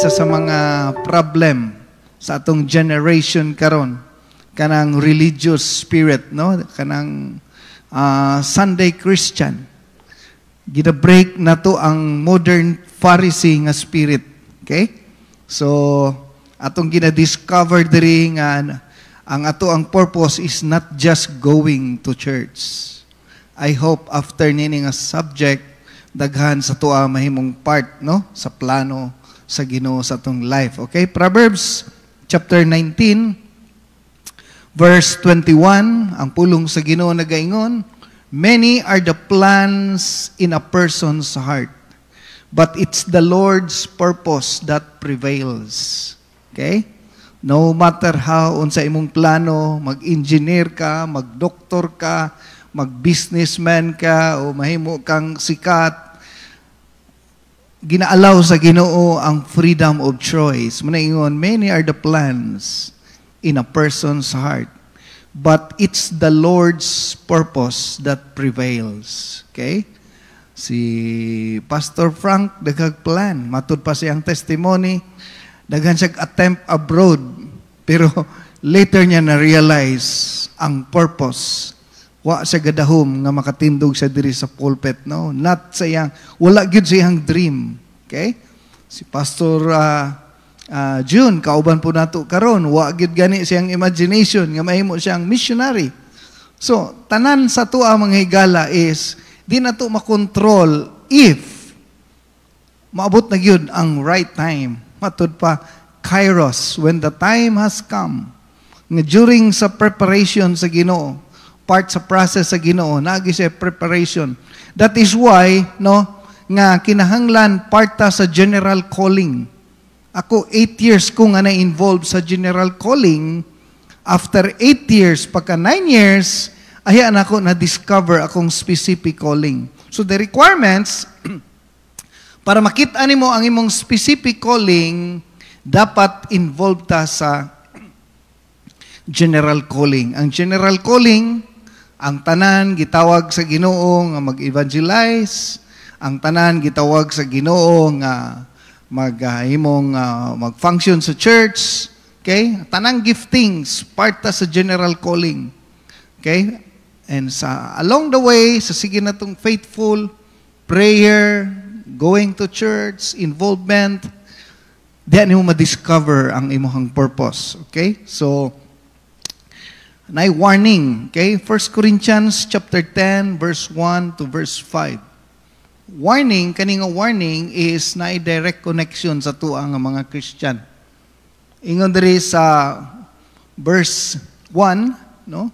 isa sa mga problem sa atong generation karon, kanang religious spirit, no? Kanang Sunday Christian. Gina-break na to ang modern Pharisee nga spirit. Okay? So, atong gina-discover diri nga ang ato ang purpose is not just going to church. I hope after nining a subject, daghan sa tuwa mahimong part, no? Sa plano sa Ginoo sa atong life. Okay? Proverbs chapter 19, verse 21, ang pulong sa Ginoo nagaingon, many are the plans in a person's heart, but it's the Lord's purpose that prevails. Okay? No matter how unsa imong plano, mag-engineer ka, mag-doktor ka, mag-businessman ka, o mahimo kang sikat, ginaalaw sa Ginoo ang freedom of choice. Manaingon, many are the plans in a person's heart, but it's the Lord's purpose that prevails. Okay? Si Pastor Frank, daghang plan. Matud pa siyang testimony, daghan siyang attempt abroad, pero later niya na-realize ang purpose. Wa siya gadahom nga makatindog sa diri sa pulpit, no? Not sayang, wala gyud siyang dream. Okay? Si Pastor June, kauban po nato karon, wa gyud gani siyang imagination nga mahimo siyang missionary. So, tanan sa tuwa mga higala is di na to makontrol if maabot na gyud ang right time. Matud pa, kairos, when the time has come. Nga during sa preparation sa Ginoo, part sa process sa Ginoo, nagi siya preparation. That is why, no, nga kinahanglan part ta sa general calling. Ako 8 years ko nga na-involved sa general calling. After 8 years, pagka 9 years, ayan ako na-discover akong specific calling. So the requirements, para makita nimo ang imong specific calling, dapat involved ta sa general calling. Ang general calling, ang tanan gitawag sa Ginoo nga mag-evangelize, ang tanan gitawag sa Ginoo nga mag-function sa church, okay? Tanang giftings part ta sa general calling. Okay? And along the way, sa sige natong faithful prayer, going to church, involvement, diyan mo ma-discover ang imong purpose. Okay? So, na warning, okay? 1 Corinthians chapter 10, verse 1 to verse 5. Warning, kaning warning is na direct connection sa tuang mga Christian. Ingon diri sa verse 1, no?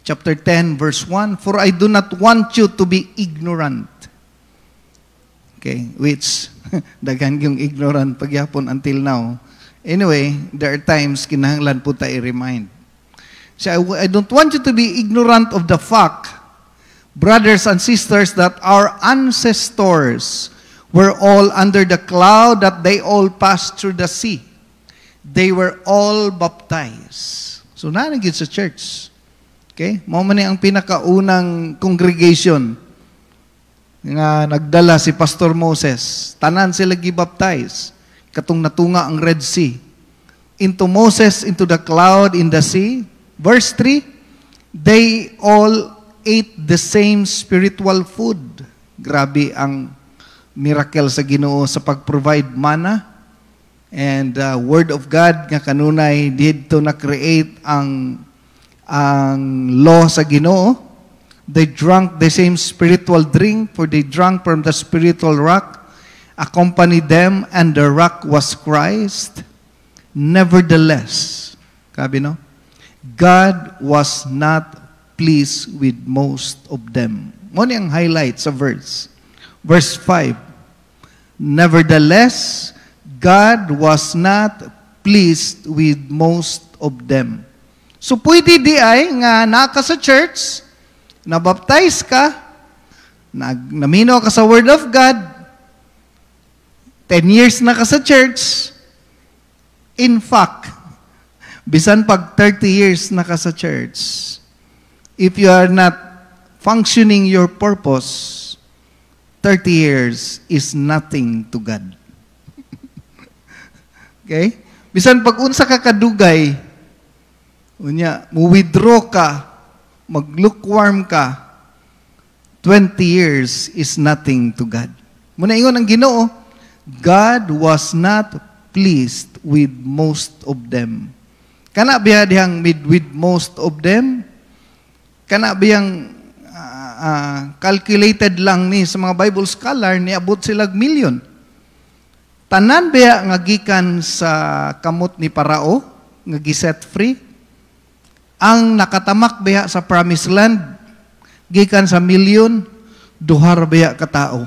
Chapter 10, verse 1, for I do not want you to be ignorant. Okay, which daghan yung ignorant pagyapon until now. Anyway, there are times kinahanglan po ta i-remind. So I don't want you to be ignorant of the fact, brothers and sisters, that our ancestors were all under the cloud, that they all passed through the sea. They were all baptized. So nanagid sa church. Okay? Mao man ni ang pinakaunang congregation nga nagdala si Pastor Moses. Tanan sila gibaptize. Katong natunga ang Red Sea. Into Moses, into the cloud, in the sea. Verse 3, they all ate the same spiritual food. Grabe ang miracle sa Ginoo sa pag-provide manna. And Word of God nga kanunay dito na create ang law sa Ginoo. They drank the same spiritual drink, for they drank from the spiritual rock. Accompanied them, and the rock was Christ. Nevertheless, sabi no, God was not pleased with most of them. Mo ni ang highlight sa verse. Verse 5. Nevertheless, God was not pleased with most of them. So pwede di ay nga naka sa church, nabaptize ka, naminaw ka sa Word of God, 10 years na ka sa church, in fact, bisan pag 30 years na ka sa church, if you are not functioning your purpose, 30 years is nothing to God. Okay? Bisan pag unsa ka kadugay, unya, mu-withdraw ka, mag-lukewarm ka, 20 years is nothing to God. Muna ingon ang Ginoo, God was not pleased with most of them. Kana biya dihang with most of them? Kana biyang calculated lang ni sa mga Bible scholar, niabot sila million. Tanan biya nga gikan sa kamot ni Parao, nga giset free, ang nakatamak biya sa promised land, gikan sa million, duhar biya ka tao.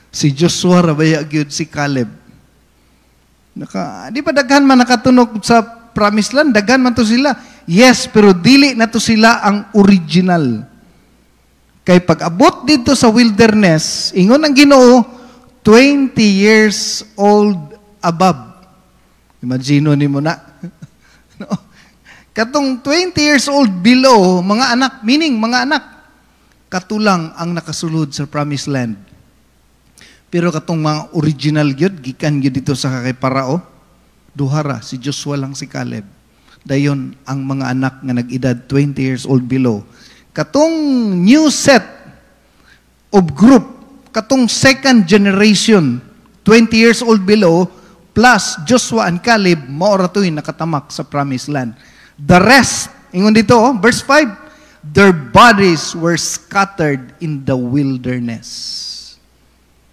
Si Joshua rabaya gyud si Caleb. Di ba daghan man nakatunog sa promised land, daghan man to sila. Yes, pero dili na to sila ang original. Kay pag-abot dito sa wilderness, ingon ang Ginoo, 20 years old above. Imagino ni mo na. No? Katong 20 years old below, mga anak, meaning mga anak, katulang ang nakasulod sa promised land. Pero katong mga original gyud, gikan gyud dito sa kay Parao, duhara, si Joshua lang si Caleb. Dayon ang mga anak nga nag-edad 20 years old below. Katong new set of group, katong second generation, 20 years old below, plus Joshua and Caleb, maora to'y nakatamak sa promised land. The rest, ingon dito, verse 5, their bodies were scattered in the wilderness.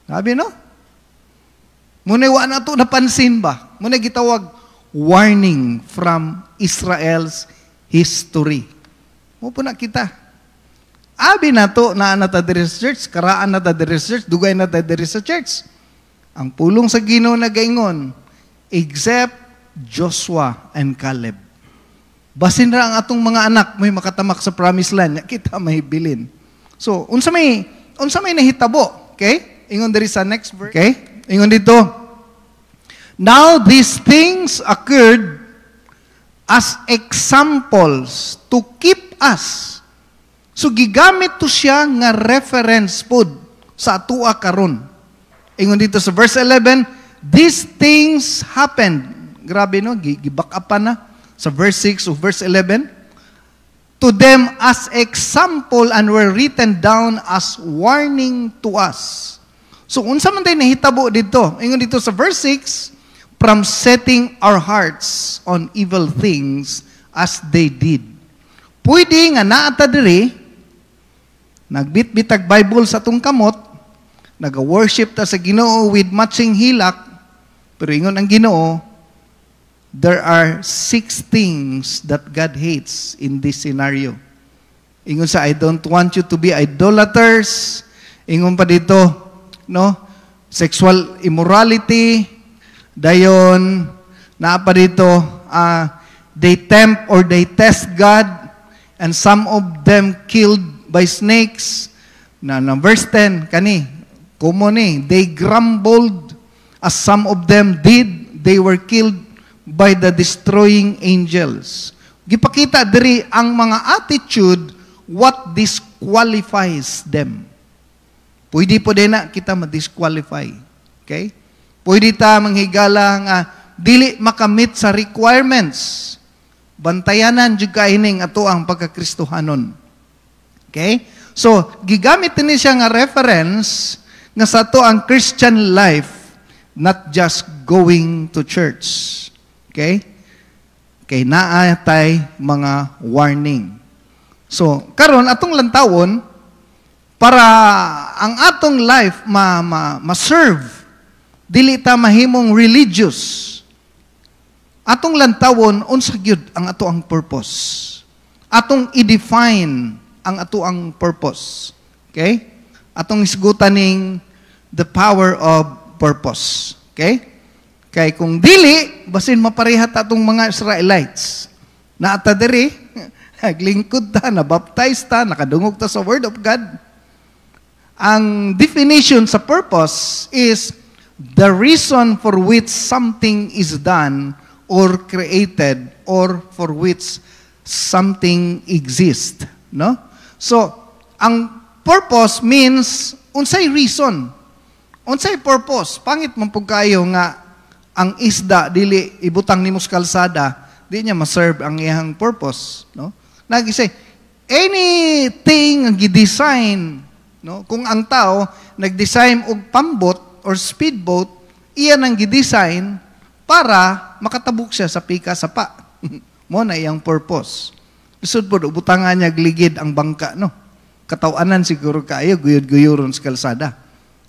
Sabi, no? Muna wa na ito napansin ba? Muna gitawag warning from Israel's history. Mo po na kita. Abi na to na nata diri sa church, karaan nata diri sa church, dugay nata diri sa church. Ang pulong sa Ginoo nagaingon, except Joshua and Caleb. Basin ra ang atong mga anak may makatamak sa promised land, kita may bilin. So, unsa may nahitabo, okay? Ingon diri sa next verse, okay? Ingon dito, now these things occurred as examples to keep us. So gigamit to siya nga reference pod sa atua karon. Ingon dito sa verse 11, these things happened. Grabe no, gi-back up pa na sa verse 6 of verse 11. To them as example and were written down as warning to us. So unsa man tay nahitabo dito? Ingon dito sa verse 6, from setting our hearts on evil things as they did. Pwede nga naata diri, nagbitbitag Bible sa atong kamot, nag-worship ta sa Ginoo with matching hilak, pero ingon ang Ginoo, there are 6 things that God hates in this scenario. Ingon sa, I don't want you to be idolaters. Ingon pa dito, no? Sexual immorality. Dayon, naa pa dito, they tempt or they test God, and some of them killed by snakes. Na verse 10, kani, kumo ni, they grumbled as some of them did, they were killed by the destroying angels. Gipakita diri ang mga attitude, what disqualifies them. Pwede po din na kita ma-disqualify. Okay? Pwede ta manghigala nga dili makamit sa requirements. Bantayanan jud kaining ato ang pagkakristohanon. Okay? So, gigamit ni siya nga reference nga sa to ang Christian life, not just going to church. Okay? Kay naa tay mga warning. So, karon atong lantawon para ang atong life ma-serve, dili ta mahimong religious. Atong lantawon unsa gyud ang ato ang purpose. Atong i-define ang ato ang purpose. Okay? Atong isgutan ning the power of purpose. Okay? Kay kung dili, basin mapareha ta atong mga Israelites. Na ata diri, naglingkod ta, nabaptize ta, nakadungog ta sa Word of God. Ang definition sa purpose is the reason for which something is done or created or for which something exists. No? So, ang purpose means unsay reason. Unsay purpose. Pangit man pug kayo nga ang isda dili ibutang nimo sa kalsada, di niya ma-serve ang iyang purpose, no? Nag-say, anything ang gidesign, no? Kung ang tao nag-design og pambot or speedboat, iyan ang gidesign para makatabuk siya sa pika sapa. Mo na iyang purpose. Isod po, butangan niya gligid ang bangka, no? Katawanan siguro kayo, guyod-guyuron sa kalsada.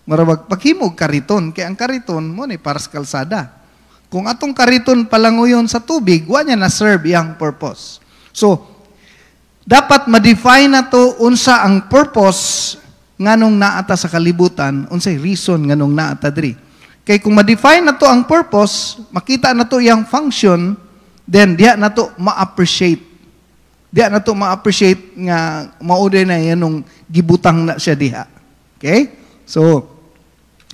Marawag, paghimog kariton, kaya ang kariton mo na para sa kalsada. Kung atong kariton palanguyon sa tubig, wa niya na-serve iyang purpose. So, dapat ma-define na to unsa ang purpose nganong naata sa kalibutan, unsay reason nganong naata diri. Kay kung ma-define na to ang purpose, makita na to iyang function, then diha na to ma-appreciate. Diya na to ma-appreciate nga mauday na yan nung gibutang na siya diha. Okay? So,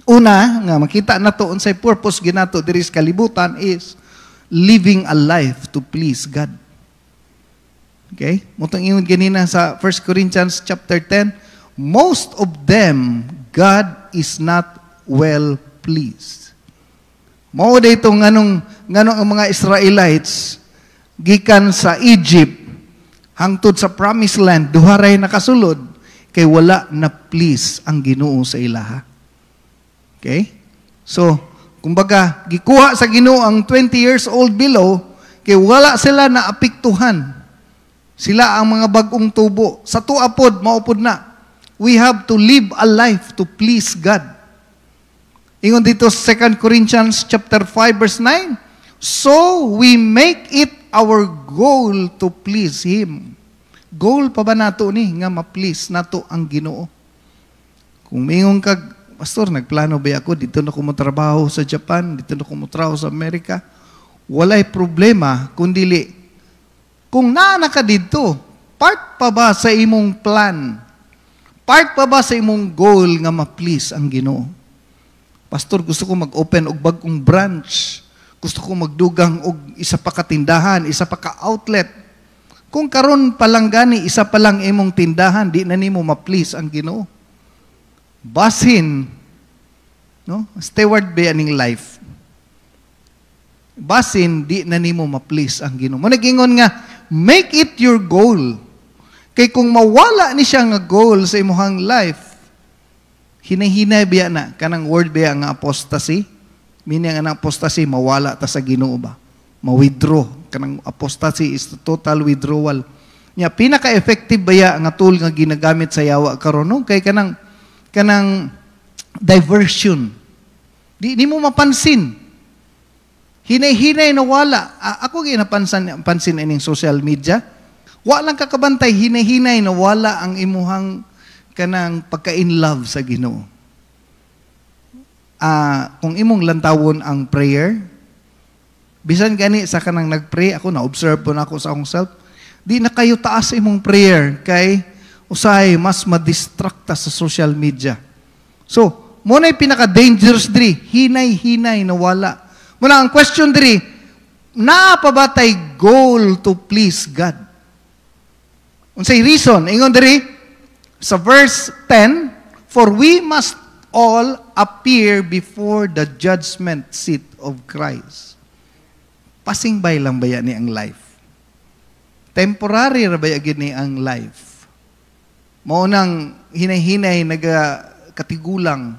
una, nga makita na to unsay purpose ginato diri sa kalibutan is living a life to please God. Okay? Mutong ingon ganina sa 1 Corinthians chapter 10, most of them, God is not well pleased. Mauday to nganong ang mga Israelites gikan sa Egypt hangtod sa promised land, duharay nakasulod, kay wala na please ang Ginoo sa ilaha. Okay? So, kumbaga, gikuha sa Ginoo ang 20 years old below, kay wala sila na apiktuhan. Sila ang mga bagong tubo. Sa tuapod, maupod na. We have to live a life to please God. Ingon dito sa 2 Corinthians chapter 5 verse 9, so we make it our goal to please Him. Goal pa ba nato ni nga ma-please nato ang Ginoo? Kung mingon kag, pastor, nagplano ba ako dito na ko motrabaho sa Japan, dito na ko motrabaho sa Amerika, walay problema kundili kung naa ka dito, part pa ba sa imong plan? Part pa ba sa imong goal nga ma-please ang Ginoo? Pastor, gusto ko mag-open og bagong branch. Gusto ko magdugang og isa pa ka tindahan, isa pa ka outlet. Kung karon pa lang gani, isa pa lang imong tindahan, di na nimo ma-please ang Ginoo. Basin, no? Steward ba aning life? Basin, di na nimo ma-please ang Ginoo. Mo nagingon nga, make it your goal. Kay kung mawala ni siya nga goal sa imong life, hinahinay biya na, kanang word biya nga apostasy, meaning ang apostasy, mawala ta sa Ginoo ba? Ma-withdraw. Kanang apostasy is total withdrawal. Nya pinaka-effective baya nga tool nga ginagamit sa yawa karon no? Kay kanang diversion. Di mo mapansin. Hinay-hinay na wala. Ako ginapansin ining social media. Wa lang kakabantay, hinay-hinay na wala ang imuhang kanang pagka-in love sa Ginoo. Kung imong lantawon ang prayer, bisan gani sa kanang nagpray, ako na-observe po na ako sa akong self, di na kayo taas imong prayer, kay usay mas madistracta sa social media. So, muna yung pinaka-dangerous diri, hinay-hinay na wala. Muna ang question diri, naapabatay goal to please God? Unsay reason? Ingon diri, sa verse 10, for we must all appear before the judgment seat of Christ. Pasingbay lang ba yan ni ang life? Temporary ra ba yan ni ang life? Maunang hinay-hinay nagkatigulang,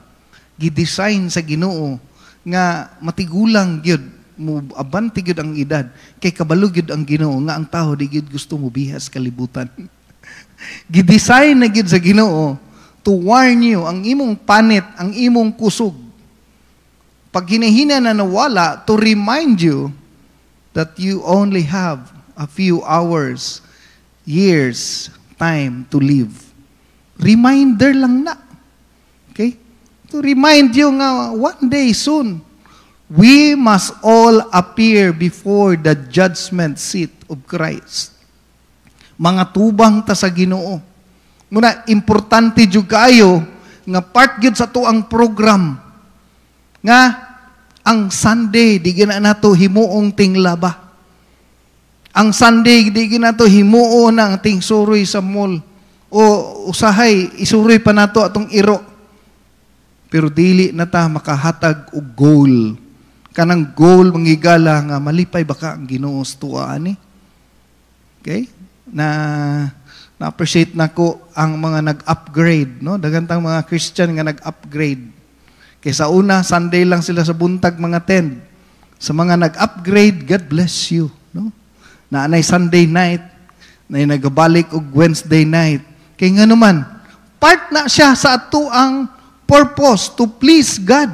gidesign sa Ginoo nga matigulang gyud mo abanti gyud ang edad kay kabalo gyud ang Ginoo nga ang tao di gyud gusto mo bihas kalibutan. Gidesign na gyud sa Ginoo to warn you ang imong panit, ang imong kusog. Pag hinahina na nawala, to remind you that you only have a few hours, years, time to live. Reminder lang na. Okay? To remind you nga one day soon, we must all appear before the judgment seat of Christ. Mga tubang ta sa Ginoo. Muna, importante jud kayo nga part gyud sa tuang program nga ang Sunday di gina nato himuong tinglaba. Ang Sunday di gina nato himuo na ang ting suroy sa mall o usahay isuroy pa nato atong iro. Pero dili na ta makahatag og goal kanang goal mangigala nga malipay baka ang Ginoo sa tuwa ani. Okay? Na-appreciate nako ang mga nag-upgrade, no? Dagantang mga Christian nga nag-upgrade. Kaysa una, Sunday lang sila sa buntag mga 10. Sa mga nag-upgrade, God bless you, no? Naanay Sunday night, na nagabalik og Wednesday night. Kay nga naman, part na siya sa ato ang purpose to please God.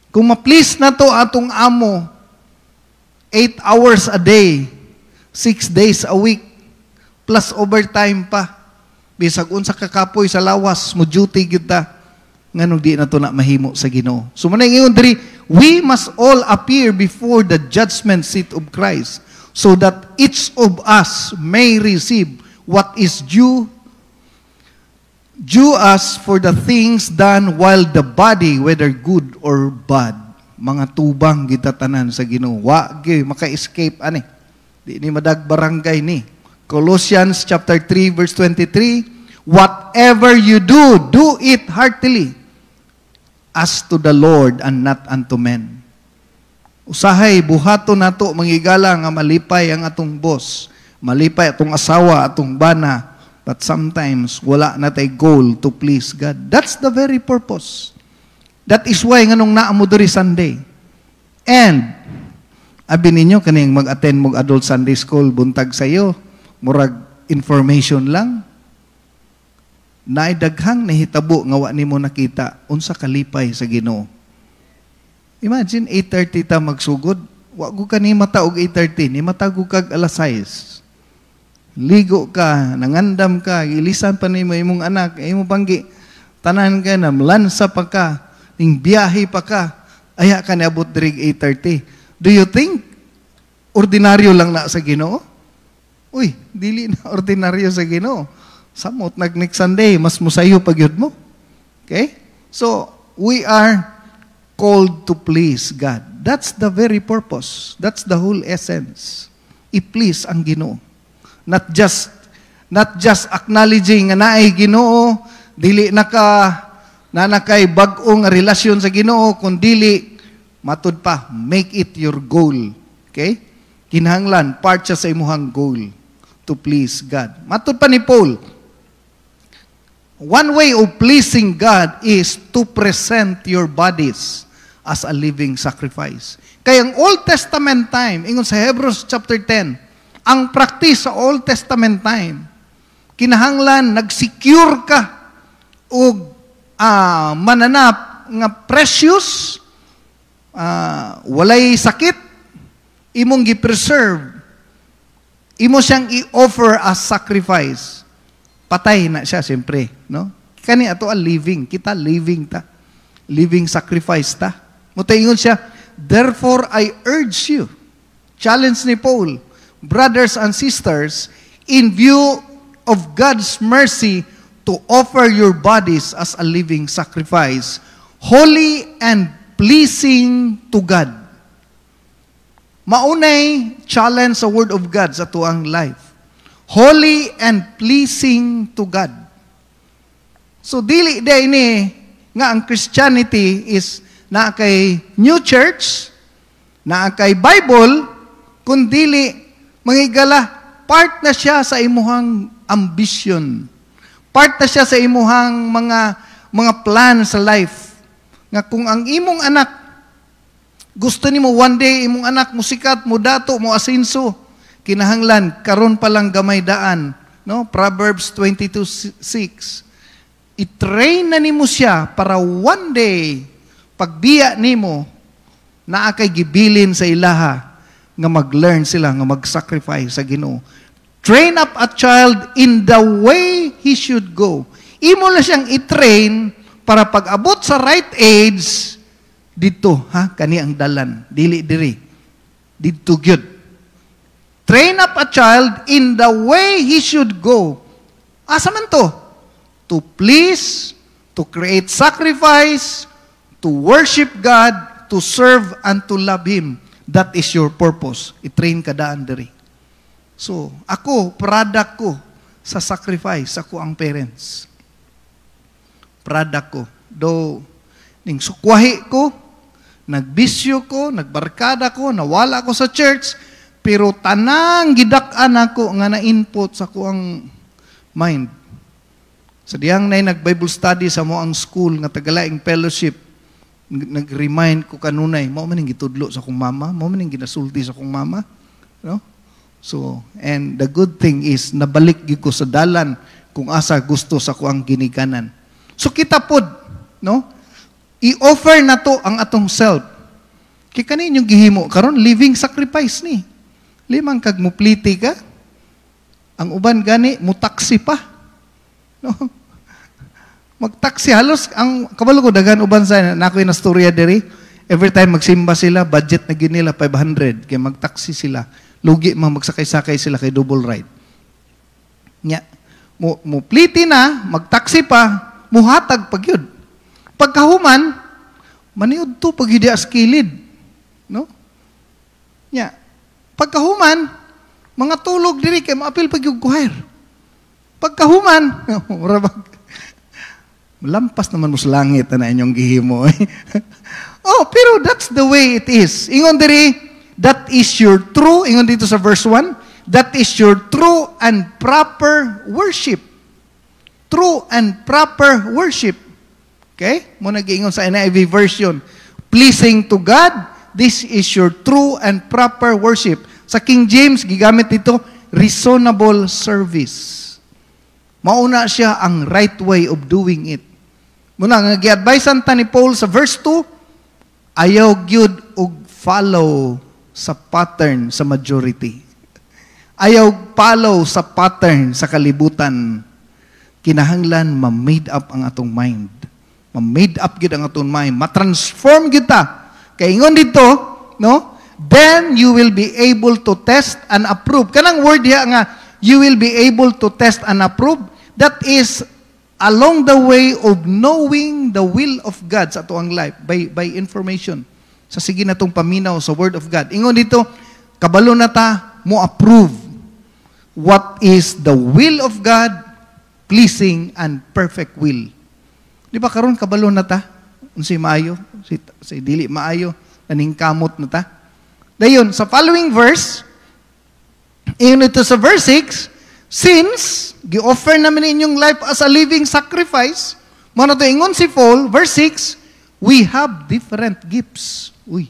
Kung ma-please na to atong amo, 8 hours a day, 6 days a week, plus overtime pa. Bisag unsa kakapoy sa lawas, mo duty kita. Nganong di na to na mahimo sa Ginoo. So manay ingon diri, we must all appear before the judgment seat of Christ, so that each of us may receive what is due us for the things done while the body, whether good or bad. Mga tubang kita tanan sa Ginoo. Wa gyud maka-escape ani. Di ni madag barangay ni. Colossians chapter 3 verse 23, whatever you do, do it heartily as to the Lord and not unto men. Usahay buhaton nato mangigala nga malipay ang atong boss, malipay atong asawa, atong bana, but sometimes wala na tay goal to please God. That's the very purpose. That is why nganong naa mo diri Sunday. And abi ninyo kaning mag-attend mog adult Sunday school buntag sayo, murag information lang. Naay daghang nahitabo nga wa nimo nakita unsa kalipay sa Ginoo. Imagine 8:30 ta magsugod, wa ko kani mata og 8:30, ni matago kag alas 6. Ligo ka, nangandam ka, ilisan pa nimo imong anak, imo banggi tanan ka na lansa pa ka, ning biyahe pa ka, aya ka niabot diri 8:30. Do you think ordinaryo lang na sa Ginoo? Uy, dili na ordinaryo sa Ginoo. Samot next Sunday, mas musayo pagyud mo. Okay? So, we are called to please God. That's the very purpose. That's the whole essence. I-please ang Ginoo. Not just acknowledging nga naay Ginoo, dili nakay bag-ong relasyon sa Ginoo, kundi matud pa, make it your goal. Okay? Kinahanglan, part siya sa imuhang goal to please God. Matud pa ni Paul, one way of pleasing God is to present your bodies as a living sacrifice. Kaya ang Old Testament time, ingon sa Hebrews chapter 10, ang practice sa Old Testament time, kinahanglan, nag-secure ka o mananap nga precious, walay sakit, imong gi-preserve, imo siyang i-offer as sacrifice. Patay na siya, siyempre. No? Kani ato living. Kita living ta. Living sacrifice ta. Mutaingon siya, therefore I urge you, challenge ni Paul, brothers and sisters, in view of God's mercy, to offer your bodies as a living sacrifice, holy and pleasing to God. Maunay challenge sa Word of God sa tuang life. Holy and pleasing to God. So dili day ni nga ang Christianity is na kay new church, na kay Bible, kundili mangigala part na siya sa imuhang ambition. Part na siya sa imuhang mga plan sa life. Nga kung ang imong anak gusto nimo one day imong anak mo sikat, mo dato, mo asenso, kinahanglan karon pa lang gamay daan, no? Proverbs 22:6. I-train na nimo siya para one day pagbiya nimo naa kay gibilin sa ilaha nga mag-learn sila nga mag-sacrifice sa Ginoo. Train up a child in the way he should go. Imo na siyang i-train para pag-abot sa right age dito, kani ang dalan, dili diri. Dito gyud. Train up a child in the way he should go. Asa man to? To please, to create sacrifice, to worship God, to serve and to love Him. That is your purpose. I-train ka daan diri. So, ako, product ko sa sacrifice, ako ang parents. Product ko. Though, ning sukwahi ko, nagbisyo ko, nagbarkada ko, nawala ko sa church, pero tanang gidak-an ako nga na-input sa kuang mind. Sa diyang na nag-Bible study sa mo ang school nga Tagalaing Fellowship, nag-remind ko kanunay, mao man ning gitudlo sa akong mama, mao man ning ginasulti sa akong mama, no? So, and the good thing is nabalik gyud ko sa dalan kung asa gusto sa kuang ginikanan. So kita pod, no? I-offer na to ang atong self. Kay kaninyong gihimo karon living sacrifice ni. Limang kag mupliti ka. Ang uban gani mutaksi pa. No? Magtaksi halos ang kabalo ko daghan uban sa nakoy na storya diri. Every time magsimba sila, budget na gyud nila 500 kay magtaksi sila. Lugi man magsakay-sakay sila kay double ride. Nya, mo pliti na, magtaksi pa, muhatag pag yun. Pagkahuman, maniud to pag yun as kilid. No? Nya, pagkahuman, mga tulog diri kay maapil pag yung kuhair. Pagkahuman, lampas naman mo sa langit na inyong gihimo. Oh, pero that's the way it is. Ingon diri, that is your true, ingon dito sa verse 1, that is your true and proper worship. True and proper worship. Okay? Muna giingon sa NIV version. Pleasing to God, this is your true and proper worship. Sa King James, gigamit dito, reasonable service. Mauna siya ang right way of doing it. Muna, nga gi-advisean ta ni Paul sa verse 2, ayaw gyud og follow sa pattern sa majority. Ayaw follow sa pattern sa kalibutan. Kinahanglan ma-made up ang atong mind. Ma-made up gyud ang atong mind. Ma-transform gyud ta. Kay ingon dito, no? Then you will be able to test and approve. Kanang word diha nga you will be able to test and approve. That is along the way of knowing the will of God sa atoang life by information. Sa sige natong paminaw sa word of God. Ingon dito, kabalo na ta mo approve what is the will of God, pleasing and perfect will. Di ba karon kabalo na ta? Unsay maayo, si dili maayo, naning kamot na ta. Dayon sa following verse, ingon ito sa verse 6, since gi-offer namin inyong life as a living sacrifice, mo na to ingon si Paul, verse 6, we have different gifts. Uy.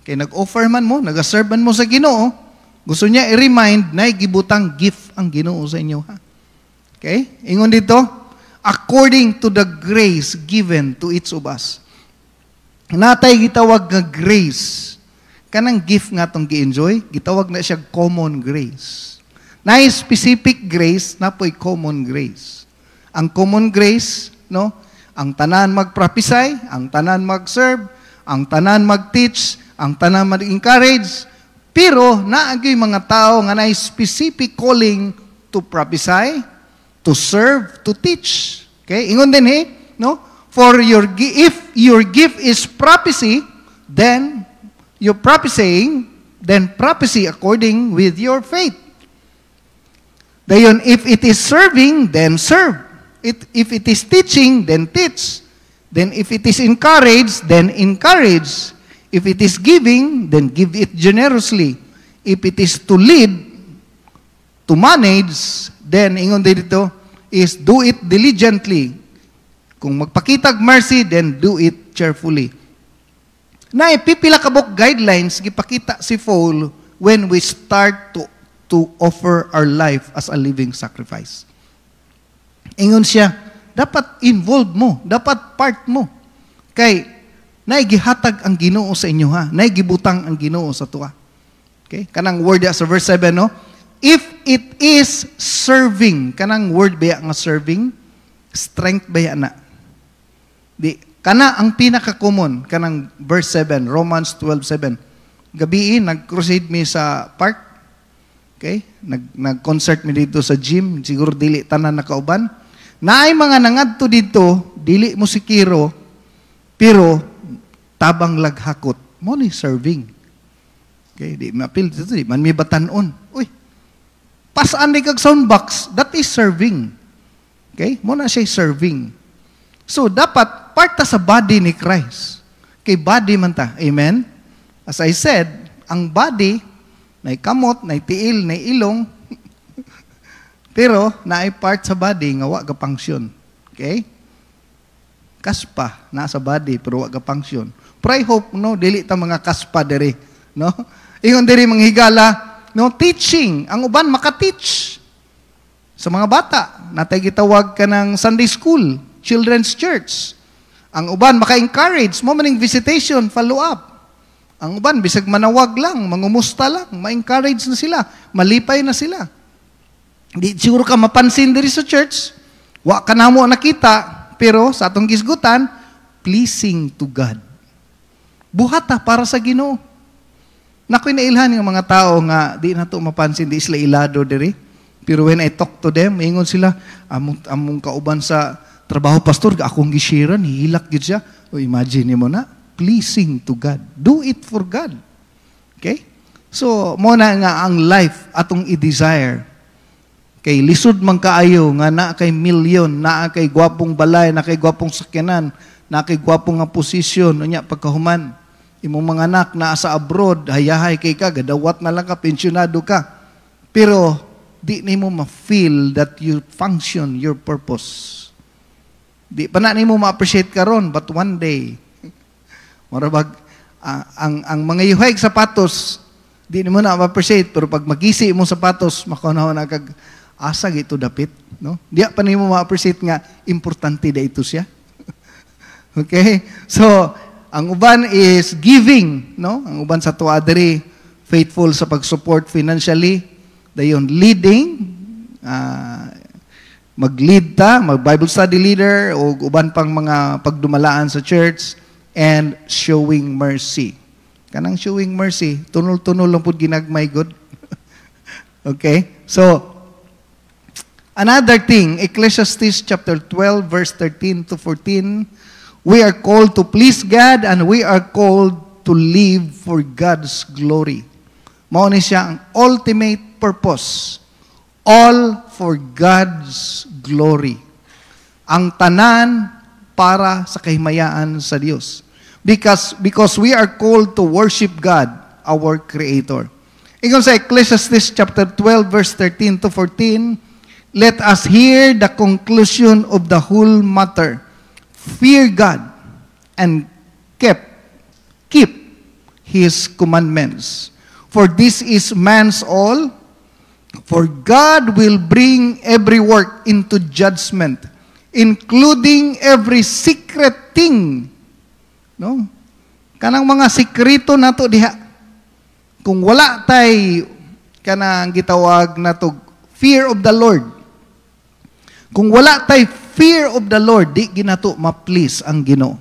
Kay nag-offer man mo, nag-serve man mo sa Ginoo, gusto niya i-remind na gibutang gift ang Ginoo sa inyo. Ha? Okay? Ingon dito, according to the grace given to each of us. Natay gitawag nga grace. Kanang gift nga tong gi-enjoy, gitawag na siya common grace. Na specific grace, na po'y common grace. Ang common grace, no? Ang tanan mag-prophesy, ang tanan mag-serve, ang tanan mag-teach, ang tanan mag-encourage, pero naagay mga tao nga na specific calling to prophesy, to serve, to teach. Okay? Ingon din no? For if your gift is prophecy, then you're prophesying, then prophecy according with your faith. Dayon, if it is serving, then serve. If it is teaching, then teach. Then if it is encouraged, then encourage. If it is giving, then give it generously. If it is to lead, to manage, then ingon dito is do it diligently. Kung magpakitag mercy, then do it cheerfully. Na ipipila kabok guidelines gipakita si Paul when we start to offer our life as a living sacrifice. Ingon siya, dapat involved mo, dapat part mo. Kay naigihatag ang Ginoo sa inyo ha, naigibutang ang Ginoo sa tuwa. Okay? Kanang word sa verse 7, no? If it is serving, kanang word baya nga serving, strength baya na. Di, kana ang pinaka-common, kanang verse 7, Romans 12:7. Gabi, nag-crusade mi sa park. Okay? Nag-concert mi dito sa gym, siguro dili tanan nakauban. Naay mga nangadto dito, dili mo sikiro, pero tabang laghakot. Mo ni serving. Okay, di mapil dito, di man mi batanon. Uy, pasaan di kag soundbox, that is serving. Okay? Mo na siya serving. So, dapat, part ta sa body ni Christ. Kay body man ta. Amen? As I said, ang body, na'y kamot, na'y tiil, na'y ilong, pero naay part sa body nga wa ka function. Okay? Kaspa, nasa body, pero wa ka function. Pero I hope, no, dili ta mga kaspa diri. No? Ingon diri mga higala, no, teaching. Ang uban, maka-teach. Sa mga bata, natay gitawag ka ng Sunday school, children's church. Ang uban, maka-encourage, mo maning visitation, follow-up. Ang uban, bisag manawag lang, mangumusta lang, ma-encourage na sila, malipay na sila. Di siguro ka mapansin diri sa church, wa ka na mo nakita, pero sa atong gisgutan, pleasing to God. Buhata para sa Ginoo. Nakoy nailhan ng mga tao nga di na to mapansin, di sila ilado diri. Pero when I talk to them, ingon sila, among kauban sa trabaho, pastor, akong gishiran, hihilak gid siya. O imagine mo na, pleasing to God. Do it for God. Okay? So, mo na nga ang life atong i-desire. Kay lisod man kaayo nga na kay milyon, na kay gwapong balay, na kay gwapong sakyanan, na kay gwapong nga posisyon, unya pagkahuman. Imong mga anak na sa abroad, hayahay kay ka, gadawat na lang ka, pensyonado ka. Pero di nimo ma-feel that you function your purpose. Di pa na nimo ma-appreciate karon, but one day, marabag, ang mga yuhayg sapatos, di nimo na ma-appreciate, pero pag magisi mo sapatos, makunaw na kag asa gito dapit, no? Di pa nimo ma-appreciate nga importante da ito siya. Okay? So, ang uban is giving, no? Ang uban sa tuwa diri faithful sa pag-support financially, dayon leading, mag-lead ta, mag-Bible study leader o uban pang mga pagdumalaan sa church, and showing mercy. Kanang showing mercy, tunol-tunol lang pud ginagmay good. Okay? So, another thing, Ecclesiastes chapter 12, verse 13 to 14, we are called to please God and we are called to live for God's glory. Mao ni siya ang ultimate purpose. All for God's glory. Ang tanan para sa kahimayaan sa Dios. Because we are called to worship God, our Creator. Ingon sa Ecclesiastes chapter 12, verse 13 to 14, let us hear the conclusion of the whole matter. Fear God and keep His commandments. For this is man's all. For God will bring every work into judgment, including every secret thing. No? Kanang mga sekreto nato diha. Kung wala tay kanang gitawag nato fear of the Lord. Kung wala tay fear of the Lord, di ginato ma-please ang Ginoo.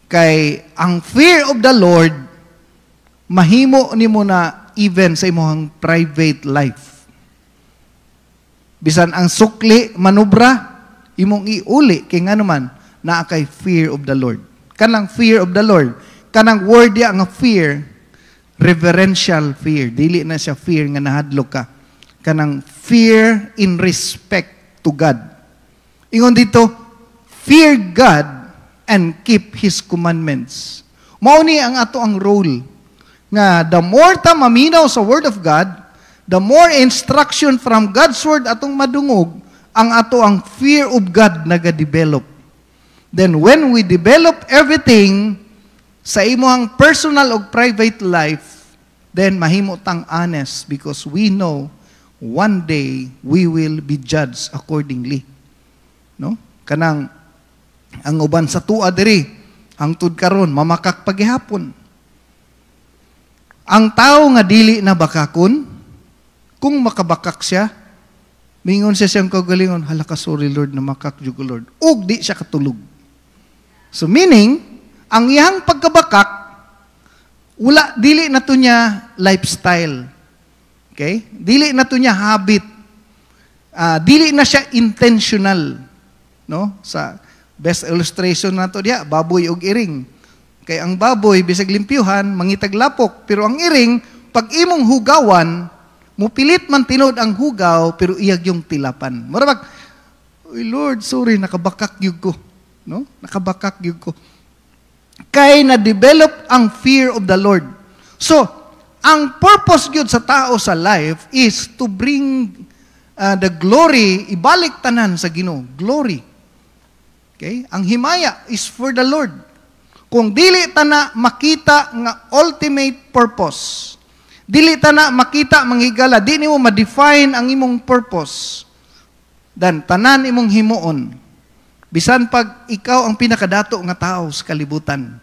Kay ang fear of the Lord, mahimo nimo na even sa imong private life. Bisan ang sukli, manubra, imong iuli, kay nga naman, na kay fear of the Lord. Kanang fear of the Lord, kanang word ya nga fear, reverential fear. Dili na siya fear nga nahadlok ka. Kanang fear in respect to God. Ingon dito, fear God and keep His commandments. Mao ni ang ato ang role. Nga the more ta maminaw sa Word of God, the more instruction from God's Word atong madungog, ang ato ang fear of God naga-develop. Then when we develop everything sa imong personal o private life, then mahimo tang honest because we know one day we will be judged accordingly. No? Kanang ang uban sa tuwa diri hangtod karon mamakak paghihapon. Ang tao nga dili na bakakon, kung makabakak siya, mingon siya siyang kagalingon, hala ka sorry Lord na makak jud ko Lord. Ug di siya katulog. So meaning, ang iyang pagkabakak, wala, dili na to niya lifestyle. Okay? Dili na to niya habit. Dili na siya intentional. No? Sa best illustration na to diya, baboy ug iring. Kay ang baboy, bisag limpyuhan, mangitag lapok. Pero ang iring, pag imong hugawan, mupilit man tinod ang hugaw, pero iyag yung tilapan. Marabag, Uy Lord, sorry, nakabakak yun ko. No? Nakabakak yun ko. kay na-develop ang fear of the Lord. So, ang purpose gyud sa tao sa life is to bring the glory, ibalik tanan sa Ginoo. Glory. Okay? Ang himaya is for the Lord. Kung dili ta na makita nga ultimate purpose, dili ta na makita manghigala, di nimo ma-define ang imong purpose, dan tanan imong himuon, bisan pag ikaw ang pinakadato nga tao sa kalibutan.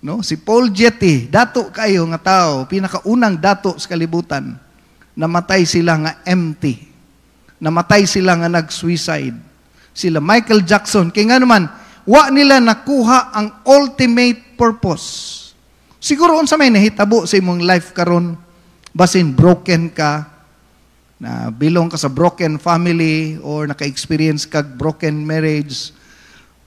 No, si Paul Getty, dato kayo nga tao, pinakaunang dato sa kalibutan, namatay sila nga empty. Namatay sila nga nag-suicide. Sila Michael Jackson, kaya nga naman, wa nila nakuha ang ultimate purpose. Siguro unsa may nahitabo sa imong life karon, basin broken ka, na bilong ka sa broken family, or naka-experience kag broken marriage,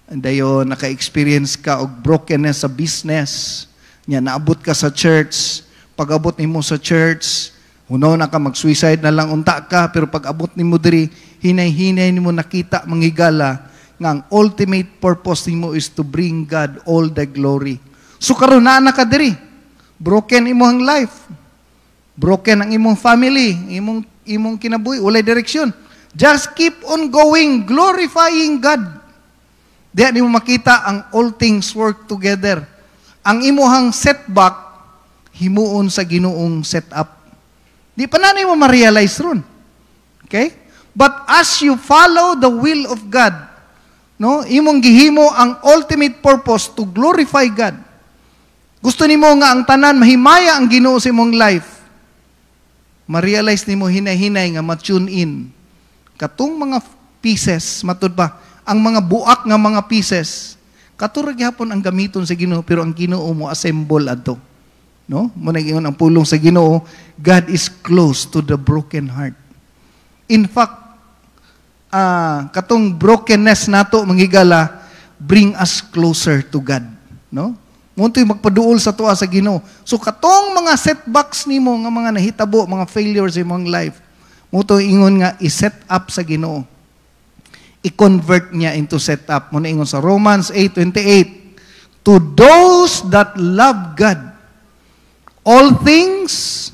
and dayon naka-experience ka og brokenness sa business, nya naabot ka sa church, pag-abot nimo sa church, hunaw na ka mag-suicide na lang unta ka, pero pag-abot nimo diri, hinay-hinay nimo nakita manghigala nga ang ultimate purpose nimo is to bring God all the glory. So karon naa na ka diri, broken imong life, broken ang imong family, imong kinabuhi, walay direksyon. Just keep on going, glorifying God. Diya nimo makita ang all things work together. Ang imuhang setback, himuon sa Ginoong setup. Di pa na nimo ma-realize ron. Okay? But as you follow the will of God, no, imong gihimo ang ultimate purpose to glorify God. Gusto nimo nga ang tanan mahimaya ang Ginoo sa imong life. Ma-realize nimo hinay-hinay nga ma-tune in. Katong mga pieces, matud ba, ang mga buak nga mga pieces, katurag gyapon ang gamiton sa Ginoo, pero ang Ginoo mo assemble adto. No? Mo nag-ingon ang pulong sa Ginoo, God is close to the broken heart. In fact, katong brokenness nato manghigala bring us closer to God, no? Muntoy magpaduol sa tuwa sa Ginoo. So katong mga setbacks nimo nga mga nahitabo, mga failures sa imong life, mutoy ingon nga i-set up sa Ginoo. I-convert niya into setup. Muna ingon sa Romans 8:28, to those that love God, all things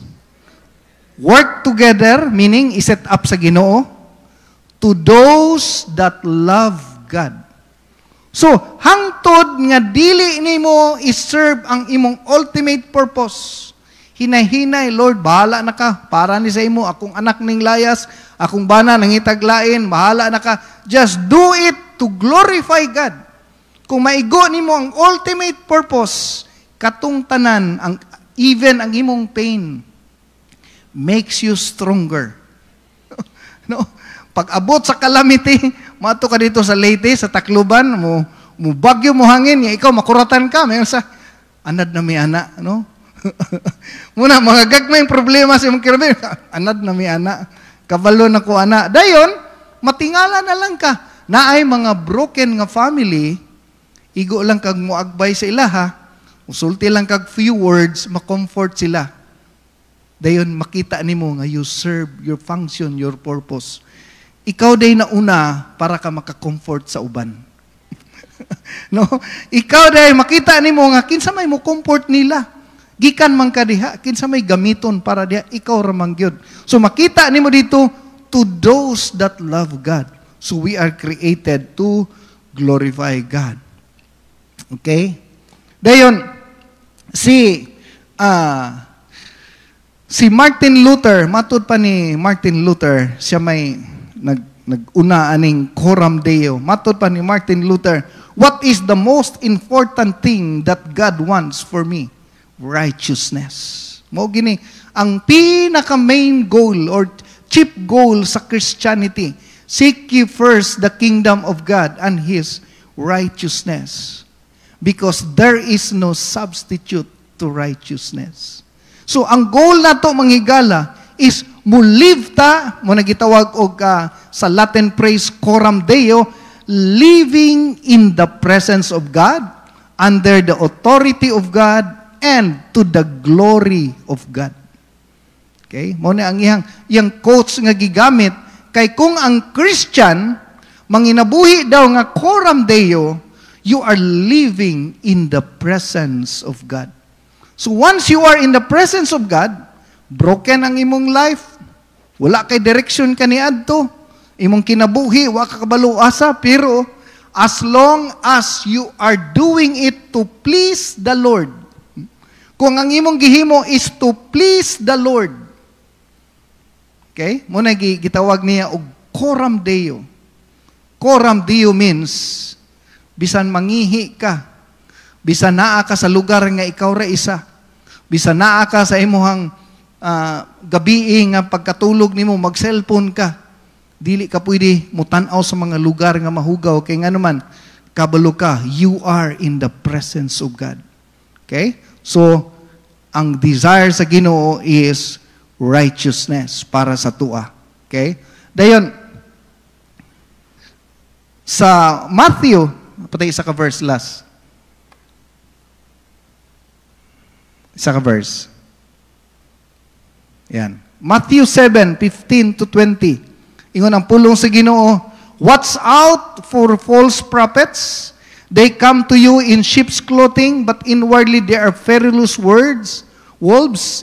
work together, meaning i-set up sa Ginoo, to those that love God. So, hangtod nga dili nimo i-serve ang imong ultimate purpose. Hinay-hinay, Lord, bahala na ka. Para ni sa imo, akong anak ning layas, akong bana nangitaglain, bahala na ka. Just do it to glorify God. Kung maigo nimo ang ultimate purpose, katong tanan, even ang imong pain, makes you stronger. No? Pag abot sa calamity, mato ka dito sa Leyte, sa Tacloban, mo bagyo mo hangin, ikaw makuratan ka, may sa anad na may ana, no? Muna, mga gagmayng problema sa imong kirabi, anad na may ana, kabalo na ko ana. Dayon, matingala na lang ka. Naay mga broken nga family, igo lang kag muagbay sa ilaha, usulti lang kag few words, makomfort sila. Dayon, makita nimo nga you serve your function, your purpose. Ikaw day na una para ka maka-comfort sa uban. No? Ikaw day makita nimo nga kinsa may mo comfort nila. Gikan man ka diha, kinsa may gamiton para diha, ikaw ra man gyud. So makita nimo dito, to those that love God. So we are created to glorify God. Okay? Dayon si Martin Luther, matud pa ni Martin Luther, siya may nag-una aning Coram Deo. Matod pa ni Martin Luther, what is the most important thing that God wants for me? Righteousness. Mo gini ang pinaka main goal or chief goal sa Christianity. Seek ye first the kingdom of God and His righteousness. Because there is no substitute to righteousness. So ang goal nato manghigala is mulive ta, mo nagitawag og sa Latin phrase Coram Deo, living in the presence of God, under the authority of God, and to the glory of God. Okay? Mo na ang iyang quotes nga gigamit, kay kung ang Christian manginabuhi daw nga Coram Deo, You are living in the presence of God. So once you are in the presence of God, broken ang imong life, wala kay direksyon kaniadto, imong kinabuhi, wa ka kabalo asa, pero as long as you are doing it to please the Lord, kung ang imong gihimo is to please the Lord, okay? Muna gitawag niya og coram Deo. Coram Deo means bisan mangihi ka, bisan naa ka sa lugar nga ikaw ra isa, bisan naa ka sa imong gabi nga pagkatulog nimo mag-cellphone ka, dili ka pwede mutan-aw sa mga lugar nga mahugaw kay nga naman kabalo ka, you are in the presence of God. Okay? So ang desire sa Ginoo is righteousness para sa tua. Okay? Dayon sa Matthew, patay isa ka verse last. Isa ka verse. Yan. Matthew 7:15 to 20. Ingon ang pulong sa Ginoo, watch out for false prophets. They come to you in sheep's clothing, but inwardly they are perilous wolves.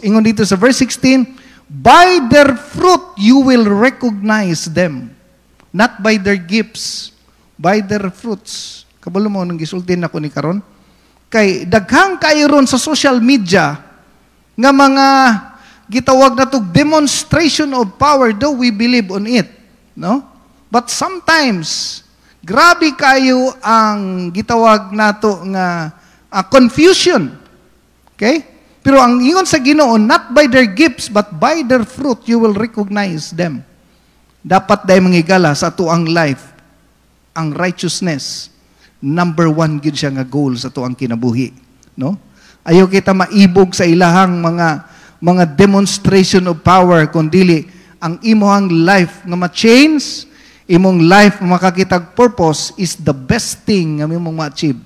Ingon dito sa verse 16, by their fruit you will recognize them, not by their gifts, by their fruits. Kabalo mo nang gisultin ako ni karon. Kay daghang kayron sa social media nga mga gitawag na to demonstration of power, though we believe on it, no? But sometimes grabe kayo ang gitawag nato nga confusion. Okay? Pero ang ingon sa Ginoo, not by their gifts but by their fruit you will recognize them. Dapat day mangigala sa tuang life ang righteousness. Number 1 gid siya nga goal sa tuang kinabuhi, no? Ayo kita maibog sa ilahang mga demonstration of power kundili ang imong life nga ma-change, imong life makakitag purpose is the best thing nga imong ma-achieve.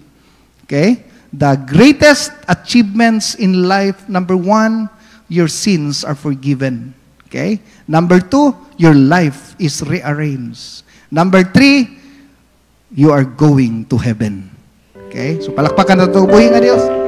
Okay? The greatest achievements in life, number 1, your sins are forgiven. Okay? Number 2, your life is rearranged. Number 3, you are going to heaven. Okay? So palakpakan na ito. Buhay nga Diyos.